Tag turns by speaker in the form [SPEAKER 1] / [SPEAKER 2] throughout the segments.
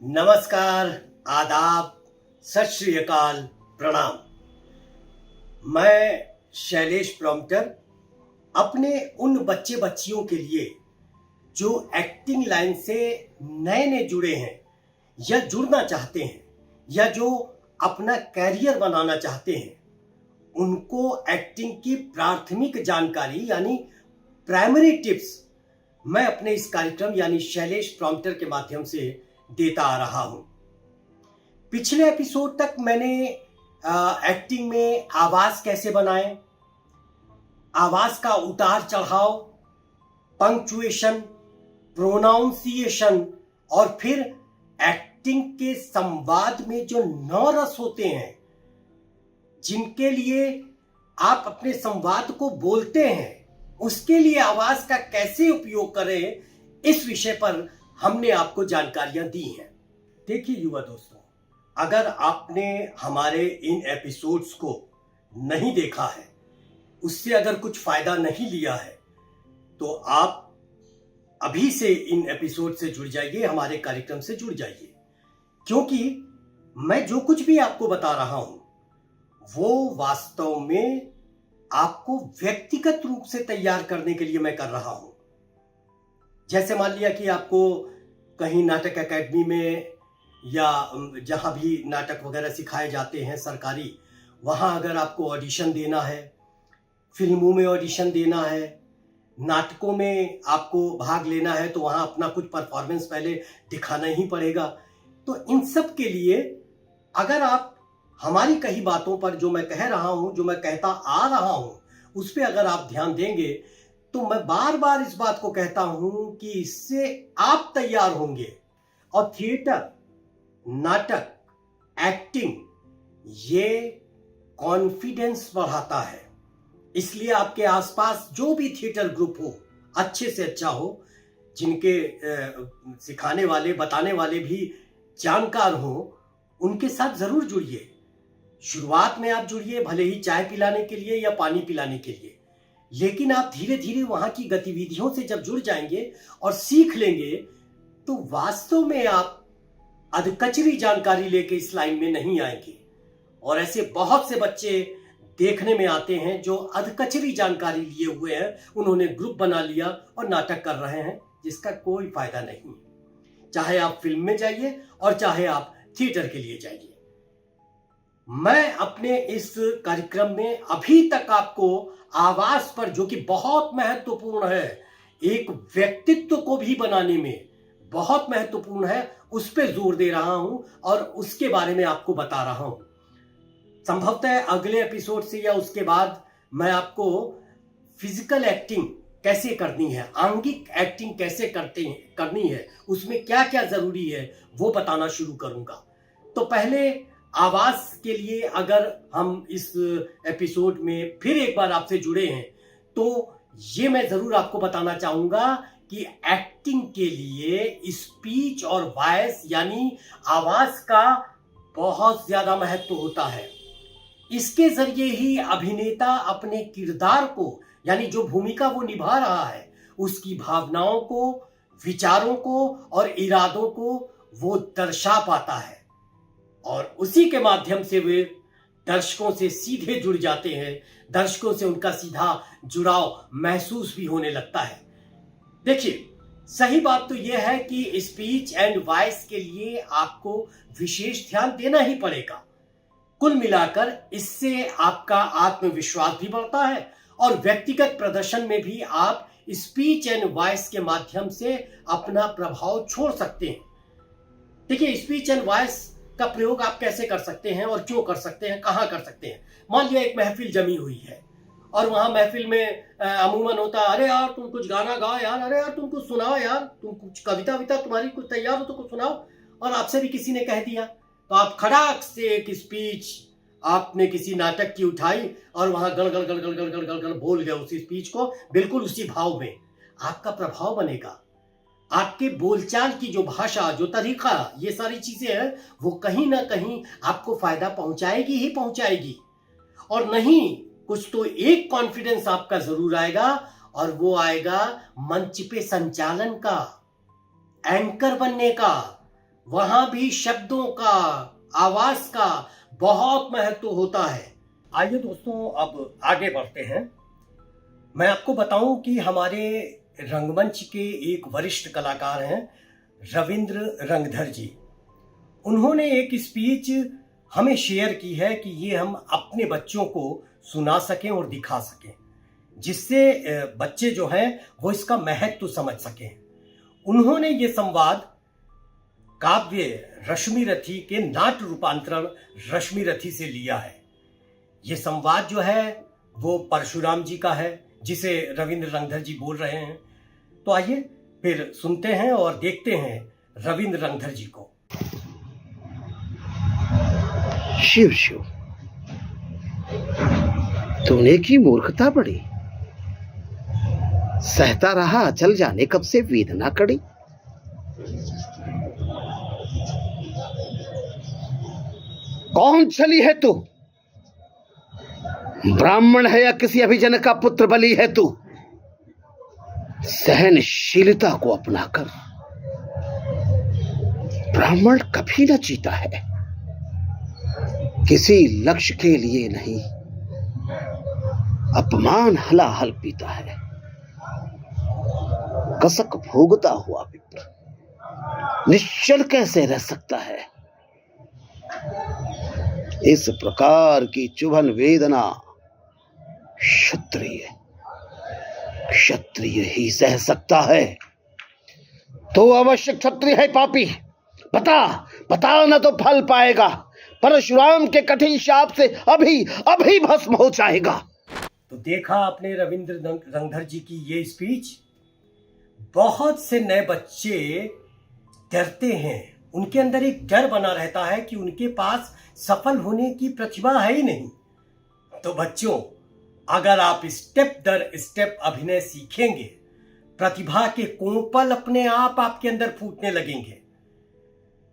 [SPEAKER 1] नमस्कार, आदाब, सत श्री अकाल, प्रणाम। मैं शैलेश प्रॉम्प्टर अपने उन बच्चे बच्चियों के लिए जो एक्टिंग लाइन से नए नए जुड़े हैं या जुड़ना चाहते हैं या जो अपना कैरियर बनाना चाहते हैं, उनको एक्टिंग की प्राथमिक जानकारी यानी प्राइमरी टिप्स मैं अपने इस कार्यक्रम यानी शैलेश प्रॉम्प्टर के माध्यम से देता आ रहा हूं। पिछले एपिसोड तक मैंने एक्टिंग में आवाज कैसे बनाएं, आवाज का उतार चढ़ाव, पंक्चुएशन, प्रोनाउंसिएशन और फिर एक्टिंग के संवाद में जो 9 रस होते हैं जिनके लिए आप अपने संवाद को बोलते हैं, उसके लिए आवाज का कैसे उपयोग करें, इस विषय पर हमने आपको जानकारियां दी हैं। देखिए युवा दोस्तों, अगर आपने हमारे इन एपिसोड्स को नहीं देखा है, उससे अगर कुछ फायदा नहीं लिया है, तो आप अभी से इन एपिसोड से जुड़ जाइए, हमारे कार्यक्रम से जुड़ जाइए, क्योंकि मैं जो कुछ भी आपको बता रहा हूं वो वास्तव में आपको व्यक्तिगत रूप से तैयार करने के लिए मैं कर रहा हूं। जैसे मान लिया कि आपको कहीं नाटक एकेडमी में या जहां भी नाटक वगैरह सिखाए जाते हैं सरकारी, वहां अगर आपको ऑडिशन देना है, फिल्मों में ऑडिशन देना है, नाटकों में आपको भाग लेना है, तो वहां अपना कुछ परफॉर्मेंस पहले दिखाना ही पड़ेगा। तो इन सब के लिए अगर आप हमारी कही बातों पर, जो मैं कह रहा हूं, जो मैं कहता आ रहा हूं, उस पर अगर आप ध्यान देंगे, तो मैं बार बार इस बात को कहता हूं कि इससे आप तैयार होंगे। और थिएटर, नाटक, एक्टिंग ये कॉन्फिडेंस बढ़ाता है। इसलिए आपके आसपास जो भी थिएटर ग्रुप हो, अच्छे से अच्छा हो, जिनके सिखाने वाले, बताने वाले भी जानकार हो, उनके साथ जरूर जुड़िए। शुरुआत में आप जुड़िए, भले ही चाय पिलाने के लिए या पानी पिलाने के लिए, लेकिन आप धीरे धीरे वहां की गतिविधियों से जब जुड़ जाएंगे और सीख लेंगे, तो वास्तव में आप अधकचरी जानकारी लेके इस लाइन में नहीं आएंगे। और ऐसे बहुत से बच्चे देखने में आते हैं जो अधकचरी जानकारी लिए हुए हैं, उन्होंने ग्रुप बना लिया और नाटक कर रहे हैं, जिसका कोई फायदा नहीं। चाहे आप फिल्म में जाइए और चाहे आप थिएटर के लिए जाइए। मैं अपने इस कार्यक्रम में अभी तक आपको आवाज पर, जो कि बहुत महत्वपूर्ण है, एक व्यक्तित्व को भी बनाने में बहुत महत्वपूर्ण है, उस पर जोर दे रहा हूं और उसके बारे में आपको बता रहा हूं। संभवतः अगले एपिसोड से या उसके बाद मैं आपको फिजिकल एक्टिंग कैसे करनी है, आंगिक एक्टिंग कैसे करनी है, उसमें क्या क्या जरूरी है, वो बताना शुरू करूंगा। तो पहले आवाज के लिए अगर हम इस एपिसोड में फिर एक बार आपसे जुड़े हैं, तो ये मैं जरूर आपको बताना चाहूंगा कि एक्टिंग के लिए स्पीच और वॉइस यानी आवाज का बहुत ज्यादा महत्व होता है। इसके जरिए ही अभिनेता अपने किरदार को, यानी जो भूमिका वो निभा रहा है, उसकी भावनाओं को, विचारों को और इरादों को वो दर्शा पाता है, और उसी के माध्यम से वे दर्शकों से सीधे जुड़ जाते हैं, दर्शकों से उनका सीधा जुड़ाव महसूस भी होने लगता है। देखिए, सही बात तो यह है कि स्पीच एंड वॉइस के लिए आपको विशेष ध्यान देना ही पड़ेगा। कुल मिलाकर इससे आपका आत्मविश्वास भी बढ़ता है और व्यक्तिगत प्रदर्शन में भी आप स्पीच एंड वॉइस के माध्यम से अपना प्रभाव छोड़ सकते हैं। देखिए, स्पीच एंड वॉइस का प्रयोग आप कैसे कर सकते हैं और क्यों कर सकते हैं, कहां कर सकते हैं। मान लिया एक महफिल जमी हुई है और वहां महफिल में अमूमन होता है, अरे यार तुम कुछ गाना गाओ यार, अरे यार तुम कुछ सुनाओ यार, तुम कुछ कविता विता तुम्हारी कुछ तैयार हो तो कुछ सुनाओ। और आपसे भी किसी ने कह दिया, तो आप खड़ाक से एक स्पीच आपने किसी नाटक की उठाई और वहां गल गल गल गल गल गल गल गल बोल गए उसी स्पीच को, बिल्कुल उसी भाव में। आपका प्रभाव बनेगा, आपके बोलचाल की जो भाषा, जो तरीका, ये सारी चीजें हैं, वो कहीं ना कहीं आपको फायदा पहुंचाएगी ही पहुंचाएगी। और नहीं कुछ तो एक कॉन्फिडेंस आपका जरूर आएगा, और वो आएगा मंच पे संचालन का, एंकर बनने का, वहां भी शब्दों का, आवाज का बहुत महत्व होता है। आइए दोस्तों, अब आगे बढ़ते हैं। मैं आपको बताऊं कि हमारे रंगमंच के एक वरिष्ठ कलाकार हैं, रविंद्र रंगधर जी। उन्होंने एक स्पीच हमें शेयर की है कि ये हम अपने बच्चों को सुना सकें और दिखा सकें, जिससे बच्चे जो हैं वो इसका महत्व समझ सकें। उन्होंने ये संवाद काव्य रश्मि रथी के नाट्य रूपांतरण रश्मि रथी से लिया है। ये संवाद जो है वो परशुराम जी का है, जिसे रविंद्र रंगधर जी बोल रहे हैं। तो आइए फिर सुनते हैं और देखते हैं रविंद्र रंगधर जी को।
[SPEAKER 2] शिव शिव, तूने की मूर्खता बड़ी, सहता रहा अचल जाने कब से वेदना कड़ी। कौन चली है तू? ब्राह्मण है या किसी अभिजन का पुत्र बलि है तू? सहनशीलता को अपनाकर ब्राह्मण कभी न जीता है, किसी लक्ष्य के लिए नहीं, अपमान हलाहल पीता है। कसक भोगता हुआ विप्र निश्चल कैसे रह सकता है? इस प्रकार की चुभन वेदना क्षत्रिय क्षत्रिय ही सह सकता है। तो अवश्य क्षत्रिय है पापी। बता बता, न तो फल पाएगा, परशुराम के कठिन शाप से अभी अभी भस्म हो जाएगा।
[SPEAKER 1] तो देखा आपने रविंद्र रंगधर जी की ये स्पीच। बहुत से नए बच्चे डरते हैं, उनके अंदर एक डर बना रहता है कि उनके पास सफल होने की प्रतिभा है ही नहीं। तो बच्चों, अगर आप स्टेप दर स्टेप अभिनय सीखेंगे, प्रतिभा के कोंपल अपने आप आपके अंदर फूटने लगेंगे।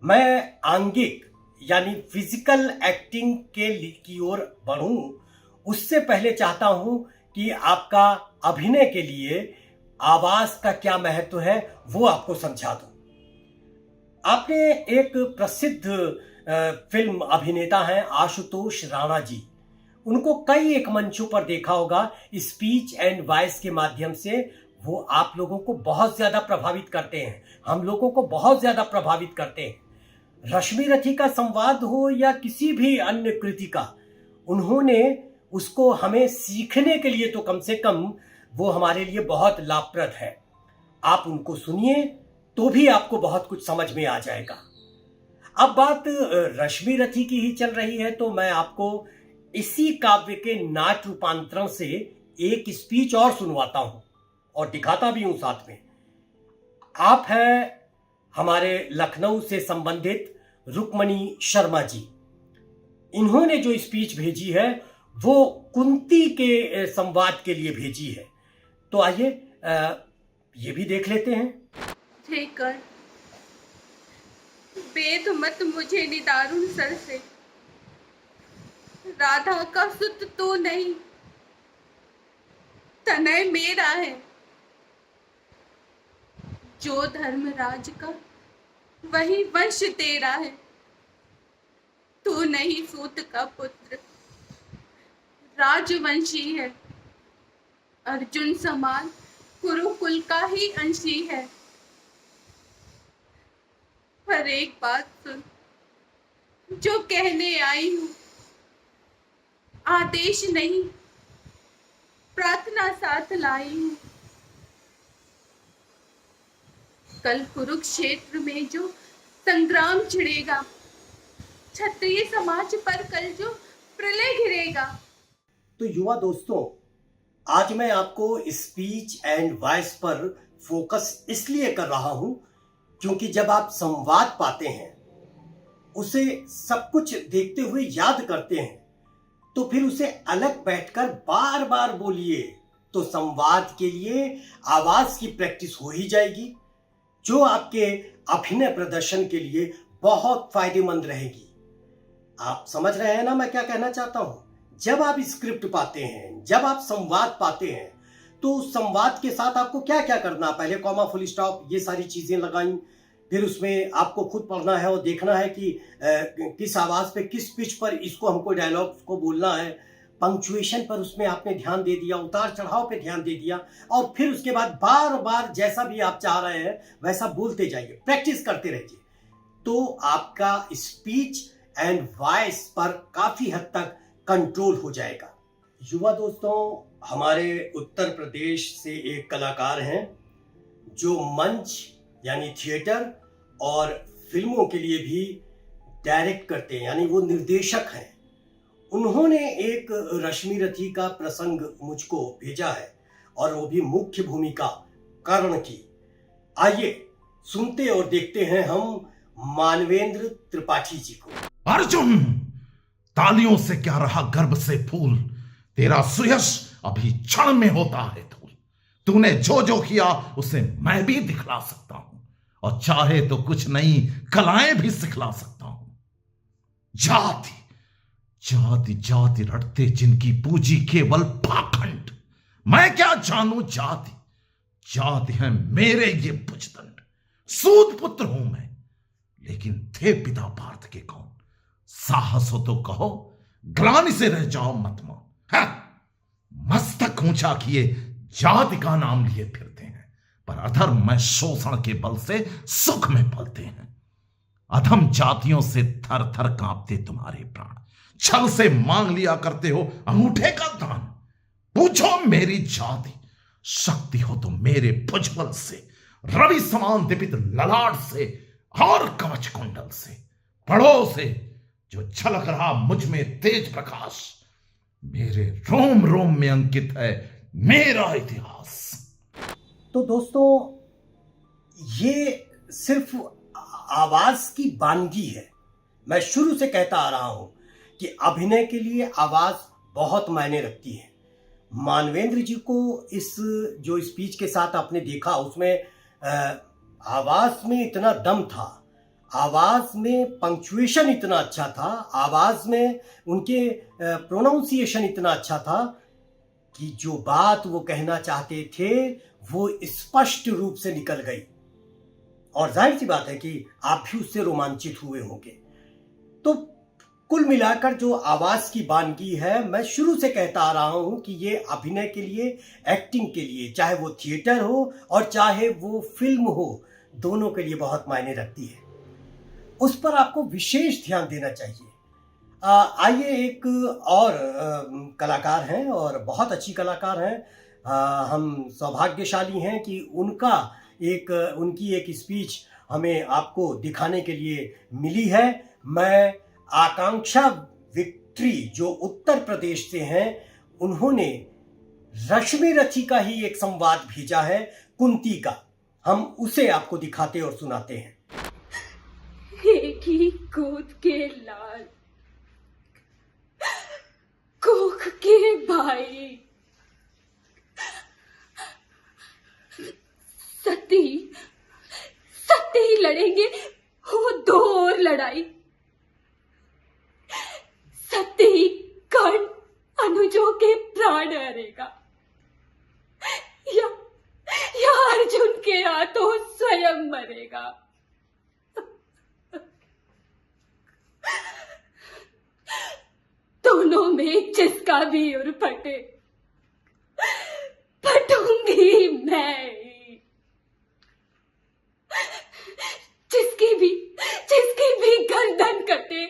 [SPEAKER 1] मैं आंगिक यानी फिजिकल एक्टिंग की ओर बढ़ूं, उससे पहले चाहता हूं कि आपका अभिनय के लिए आवाज का क्या महत्व है वो आपको समझा दूं। आपने एक प्रसिद्ध फिल्म अभिनेता हैं आशुतोष राणा जी, उनको कई एक मंचों पर देखा होगा। स्पीच एंड वॉइस के माध्यम से वो आप लोगों को बहुत ज्यादा प्रभावित करते हैं, हम लोगों को बहुत ज्यादा प्रभावित करते हैं। रश्मि रथी का संवाद हो या किसी भी अन्य कृति का, उन्होंने उसको हमें सीखने के लिए तो कम से कम वो हमारे लिए बहुत लाभप्रद है। आप उनको सुनिए तो भी आपको बहुत कुछ समझ में आ जाएगा। अब बात रश्मि रथी की ही चल रही है, तो मैं आपको इसी काव्य के नाट्य रूपांतरण से एक स्पीच और सुनवाता हूं और दिखाता भी हूं साथ में। आप हैं हमारे लखनऊ से संबंधित रुक्मणी शर्मा जी। इन्होंने जो स्पीच भेजी है वो कुंती के संवाद के लिए भेजी है। तो आइए ये भी देख लेते हैं।
[SPEAKER 3] कर वेद मत मुझे निदारुण सर से, राधा का सुत तो नहीं, तनय मेरा है। जो धर्मराज का वही वंश तेरा है, तू नहीं सूत का पुत्र, राजवंशी है। अर्जुन समान कुरुकुल का ही अंशी है। पर एक बात सुन, जो कहने आई हूं, आदेश नहीं प्रार्थना साथ लाई हूं। कल कुरुक्षेत्र में जो संग्राम छिड़ेगा, क्षत्रिय समाज पर कल जो प्रलय घिरेगा।
[SPEAKER 1] तो युवा दोस्तों, आज मैं आपको स्पीच एंड वॉइस पर फोकस इसलिए कर रहा हूं क्योंकि जब आप संवाद पाते हैं, उसे सब कुछ देखते हुए याद करते हैं, तो फिर उसे अलग बैठकर बार बार बोलिए, तो संवाद के लिए आवाज की प्रैक्टिस हो ही जाएगी, जो आपके अभिनय प्रदर्शन के लिए बहुत फायदेमंद रहेगी। आप समझ रहे हैं ना मैं क्या कहना चाहता हूं? जब आप स्क्रिप्ट पाते हैं, जब आप संवाद पाते हैं, तो उस संवाद के साथ आपको क्या क्या करना, पहले कॉमा फुल स्टॉप ये सारी चीजें लगाई, फिर उसमें आपको खुद पढ़ना है और देखना है कि किस आवाज पे, किस पिच पर इसको हमको डायलॉग को बोलना है। पंक्चुएशन पर उसमें आपने ध्यान दे दिया, उतार चढ़ाव पे ध्यान दे दिया, और फिर उसके बाद बार बार जैसा भी आप चाह रहे हैं वैसा बोलते जाइए, प्रैक्टिस करते रहिए, तो आपका स्पीच एंड वॉइस पर काफी हद तक कंट्रोल हो जाएगा। युवा दोस्तों, हमारे उत्तर प्रदेश से एक कलाकार हैं जो मंच यानी थिएटर और फिल्मों के लिए भी डायरेक्ट करते हैं, यानी वो निर्देशक हैं। उन्होंने एक रश्मि रथी का प्रसंग मुझको भेजा है और वो भी मुख्य भूमिका कर्ण की। आइए सुनते और देखते हैं हम मानवेंद्र त्रिपाठी जी को।
[SPEAKER 4] अर्जुन, तालियों से क्या रहा गर्भ से फूल, तेरा सुयश अभी क्षण में होता है धूल। तूने जो जो किया उसे मैं भी दिखला सकता हूं, और चाहे तो कुछ नई कलाएं भी सिखला सकता हूं। जाति जाति जाति रटते जिनकी पूजी केवल पाखंड, मैं क्या जानू जाति, जाति है मेरे ये भुजदंड। सूद पुत्र हूं मैं, लेकिन थे पिता पार्थ के कौन। साहस हो तो कहो, ग्लानि से रह जाओ मत मो। मस्तक ऊंचा किए जाति का नाम लिए फिरते हैं, पर अधर्म में शोषण के बल से सुख में पलते हैं। अधम जातियों से थर थर कांपते तुम्हारे प्राण, छल से मांग लिया करते हो अंगूठे का दान। पूछो मेरी जाति, शक्ति हो तो मेरे भुजबल से, रवि समान दीपित ललाट से और कवच कुंडल से। पढ़ो से जो झलक रहा मुझ में तेज प्रकाश, मेरे रोम रोम में अंकित है मेरा इतिहास।
[SPEAKER 1] तो दोस्तों, ये सिर्फ आवाज की बानगी है। मैं शुरू से कहता आ रहा हूं कि अभिनय के लिए आवाज बहुत मायने रखती है। मानवेंद्र जी को इस जो स्पीच के साथ आपने देखा, उसमें आवाज में इतना दम था, आवाज में पंक्चुएशन इतना अच्छा था, आवाज में उनके प्रोनाउंसिएशन इतना अच्छा था कि जो बात वो कहना चाहते थे वो स्पष्ट रूप से निकल गई। और जाहिर सी बात है कि आप भी उससे रोमांचित हुए होंगे। तो कुल मिलाकर जो आवाज की बानगी है, मैं शुरू से कहता आ रहा हूं कि ये अभिनय के लिए, एक्टिंग के लिए, चाहे वो थिएटर हो और चाहे वो फिल्म हो, दोनों के लिए बहुत मायने रखती है। उस पर आपको विशेष ध्यान देना चाहिए। आइए एक और कलाकार हैं और बहुत अच्छी कलाकार हैं। हम सौभाग्यशाली हैं कि उनकी एक स्पीच हमें आपको दिखाने के लिए मिली है। मैं आकांक्षा विक्ट्री जो उत्तर प्रदेश से हैं, उन्होंने रश्मि रथी का ही एक संवाद भेजा है कुंती का। हम उसे आपको दिखाते और सुनाते हैं।
[SPEAKER 3] एक ही गोद के लाल, कोख के भाई, सती लड़ेंगे वो दो और लड़ाई। सती कर्ण अनुजों के प्राण हरेगा, या अर्जुन के हाथों स्वयं मरेगा। दोनों में जिसका भी उर फटे, फटूंगी मैं ही। जिसकी भी गर्दन कटे,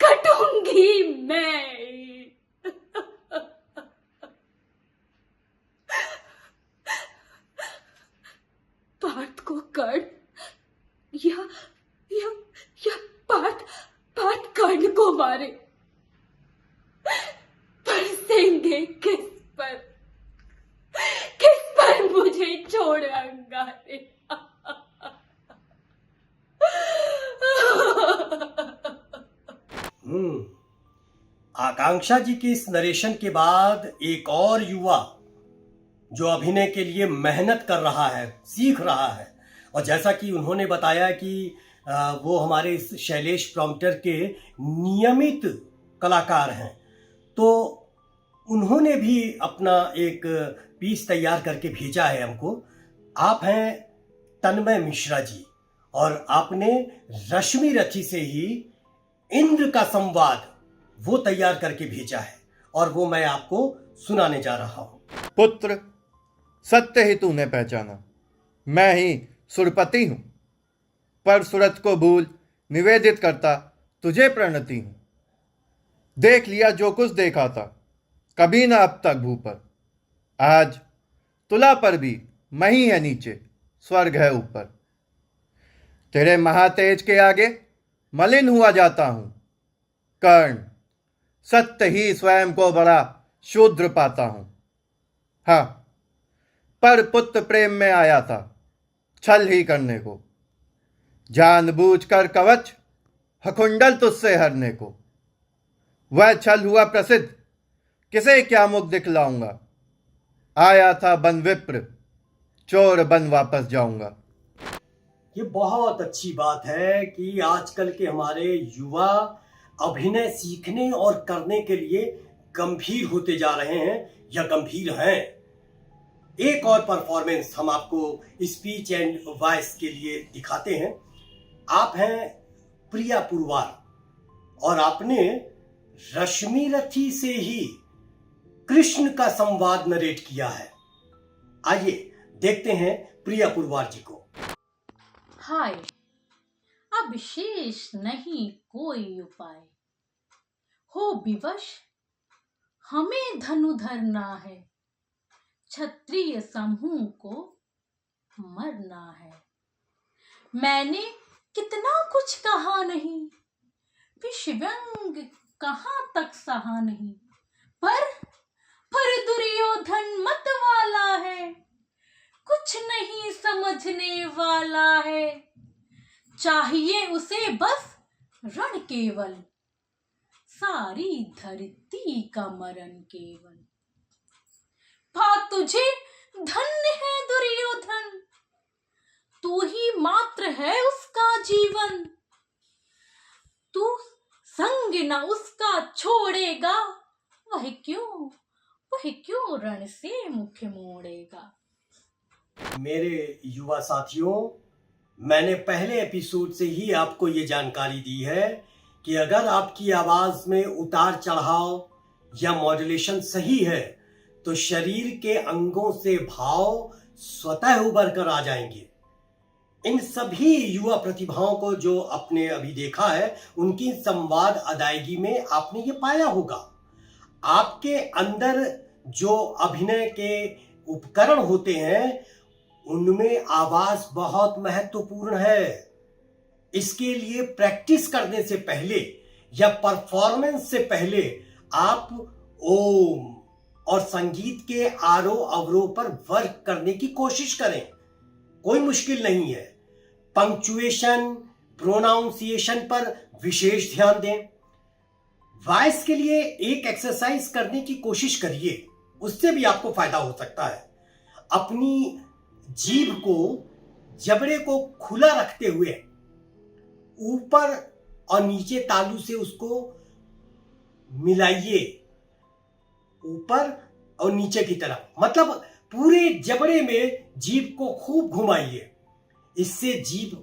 [SPEAKER 3] कटूंगी मैं ही। पार्थ को कर्ण या पार्थ कर्ण को मारे, बरसेंगे किस पर मुझे छोड़ अंगारे।
[SPEAKER 1] आकांक्षा जी के इस नरेशन के बाद एक और युवा जो अभिनय के लिए मेहनत कर रहा है, सीख रहा है, और जैसा कि उन्होंने बताया कि वो हमारे इस शैलेश प्रॉम्प्टर के नियमित कलाकार हैं, तो उन्होंने भी अपना एक पीस तैयार करके भेजा है हमको। आप हैं तन्मय मिश्रा जी, और आपने रश्मि रथी से ही इंद्र का संवाद वो तैयार करके भेजा है और वो मैं आपको सुनाने जा रहा हूं।
[SPEAKER 5] पुत्र, सत्य ही तूने पहचाना, मैं ही सुरपति हूं। पर सुरत को भूल निवेदित करता तुझे प्रणति हूं। देख लिया जो कुछ देखा था, कभी ना अब तक भू पर। आज तुला पर भी मही है नीचे, स्वर्ग है ऊपर। तेरे महातेज के आगे मलिन हुआ जाता हूं। कर्ण, सत्य ही स्वयं को बड़ा शूद्र पाता हूं। हाँ, पर पुत्र प्रेम में आया था छल ही करने को। जानबूझकर कवच हकुंडल तुझसे हरने को। वह छल हुआ प्रसिद्ध, किसे क्या मुख दिखलाऊंगा। आया था बन विप्र, चोर बन वापस जाऊंगा।
[SPEAKER 1] ये बहुत अच्छी बात है कि आजकल के हमारे युवा अभिनय सीखने और करने के लिए गंभीर होते जा रहे हैं या गंभीर हैं। एक और परफॉर्मेंस हम आपको स्पीच एंड वॉइस के लिए दिखाते हैं। आप हैं प्रिया पुरवार और आपने रश्मि रथी से ही कृष्ण का संवाद नरेट किया है। आइए देखते हैं प्रिया पुरवार जी को।
[SPEAKER 6] हाय, अब शेष नहीं कोई उपाय, हो विवश हमें धनु धरना है। क्षत्रिय समूह को मरना है। मैंने कितना कुछ कहा नहीं, विषव्यंग कहाँ तक सहा नहीं। पर दुर्योधन मत वाला है, कुछ नहीं समझने वाला है। चाहिए उसे बस रण केवल, सारी धरती का मरण केवल। भा तुझे धन्य है दुर्योधन, तू ही मात्र है उसका जीवन। तू संग न उसका छोड़ेगा, वह क्यों रण से मुख मोड़ेगा।
[SPEAKER 1] मेरे युवा साथियों, मैंने पहले एपिसोड से ही आपको ये जानकारी दी है कि अगर आपकी आवाज में उतार चढ़ाव या मॉड्यूलेशन सही है तो शरीर के अंगों से भाव स्वतः उभर कर आ जाएंगे। इन सभी युवा प्रतिभाओं को जो आपने अभी देखा है, उनकी संवाद अदायगी में आपने ये पाया होगा। आपके अंदर जो अभिनय के उपकरण होते हैं, उनमें आवाज बहुत महत्वपूर्ण है। इसके लिए प्रैक्टिस करने से पहले या परफॉर्मेंस से पहले आप ओम और संगीत के आरोह अवरोह पर वर्क करने की कोशिश करें। कोई मुश्किल नहीं है। पंक्चुएशन, प्रोनाउंसिएशन पर विशेष ध्यान दें। वॉइस के लिए एक एक्सरसाइज करने की कोशिश करिए, उससे भी आपको फायदा हो सकता है। अपनी जीभ को, जबड़े को खुला रखते हुए ऊपर और नीचे तालू से उसको मिलाइए, ऊपर और नीचे की तरफ, मतलब पूरे जबड़े में जीभ को खूब घुमाइए। इससे जीभ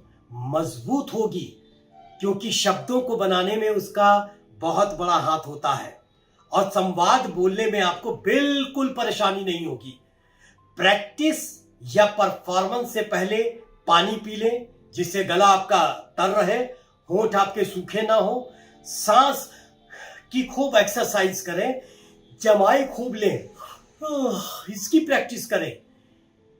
[SPEAKER 1] मजबूत होगी, क्योंकि शब्दों को बनाने में उसका बहुत बड़ा हाथ होता है और संवाद बोलने में आपको बिल्कुल परेशानी नहीं होगी। प्रैक्टिस या परफॉर्मेंस से पहले पानी पी लें, जिससे गला आपका तर रहे, होंठ आपके सूखे ना हो। सांस की खूब एक्सरसाइज करें, जमाई खूब लें, इसकी प्रैक्टिस करें,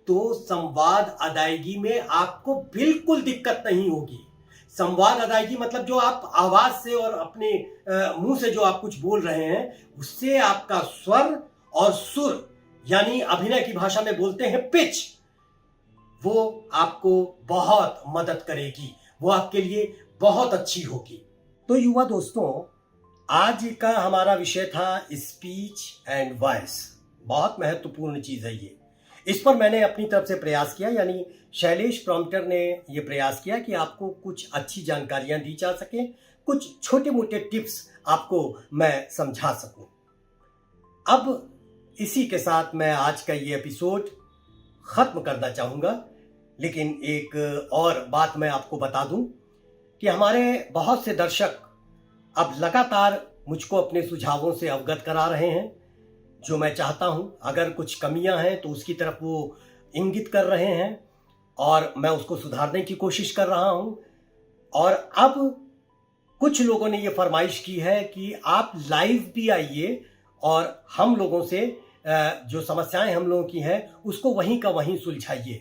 [SPEAKER 1] तो संवाद अदायगी में आपको बिल्कुल दिक्कत नहीं होगी। संवाद अदायगी मतलब जो आप आवाज से और अपने मुंह से जो आप कुछ बोल रहे हैं, उससे आपका स्वर और सुर, यानी अभिनय की भाषा में बोलते हैं पिच, वो आपको बहुत मदद करेगी, वो आपके लिए बहुत अच्छी होगी। तो युवा दोस्तों, आज का हमारा विषय था स्पीच एंड वॉइस। बहुत महत्वपूर्ण चीज है ये। इस पर मैंने अपनी तरफ से प्रयास किया, यानी शैलेश प्रॉम्प्टर ने ये प्रयास किया कि आपको कुछ अच्छी जानकारियां दी जा सके, कुछ छोटे मोटे टिप्स आपको मैं समझा सकूं। अब इसी के साथ मैं आज का ये एपिसोड खत्म करना चाहूंगा। लेकिन एक और बात मैं आपको बता दूं कि हमारे बहुत से दर्शक अब लगातार मुझको अपने सुझावों से अवगत करा रहे हैं। जो मैं चाहता हूं, अगर कुछ कमियां हैं तो उसकी तरफ वो इंगित कर रहे हैं और मैं उसको सुधारने की कोशिश कर रहा हूं। और अब कुछ लोगों ने ये फरमाइश की है कि आप लाइव भी आइए और हम लोगों से जो समस्याएं हम लोगों की हैं उसको वहीं का वहीं सुलझाइए।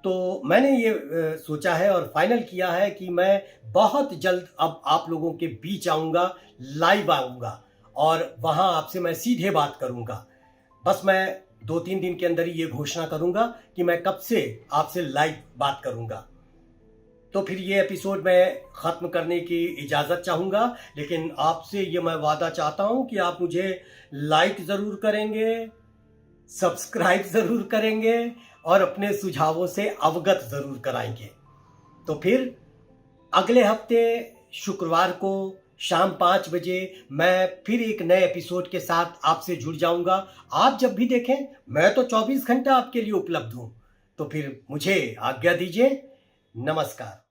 [SPEAKER 1] तो मैंने ये सोचा है और फाइनल किया है कि मैं बहुत जल्द अब आप लोगों के बीच आऊँगा, लाइव आऊँगा और वहाँ आपसे मैं सीधे बात करूँगा। बस मैं 2-3 दिन के अंदर ही ये घोषणा करूँगा कि मैं कब से आपसे लाइव बात करूँगा। तो फिर ये एपिसोड मैं ख़त्म करने की इजाज़त चाहूँगा, लेकिन आपसे ये मैं वादा चाहता हूँ कि आप मुझे लाइक ज़रूर करेंगे, सब्सक्राइब ज़रूर करेंगे और अपने सुझावों से अवगत ज़रूर कराएंगे। तो फिर अगले हफ्ते शुक्रवार को शाम 5 बजे मैं फिर एक नए एपिसोड के साथ आपसे जुड़ जाऊंगा। आप जब भी देखें, मैं तो 24 घंटा आपके लिए उपलब्ध हूं। तो फिर मुझे आज्ञा दीजिए। नमस्कार।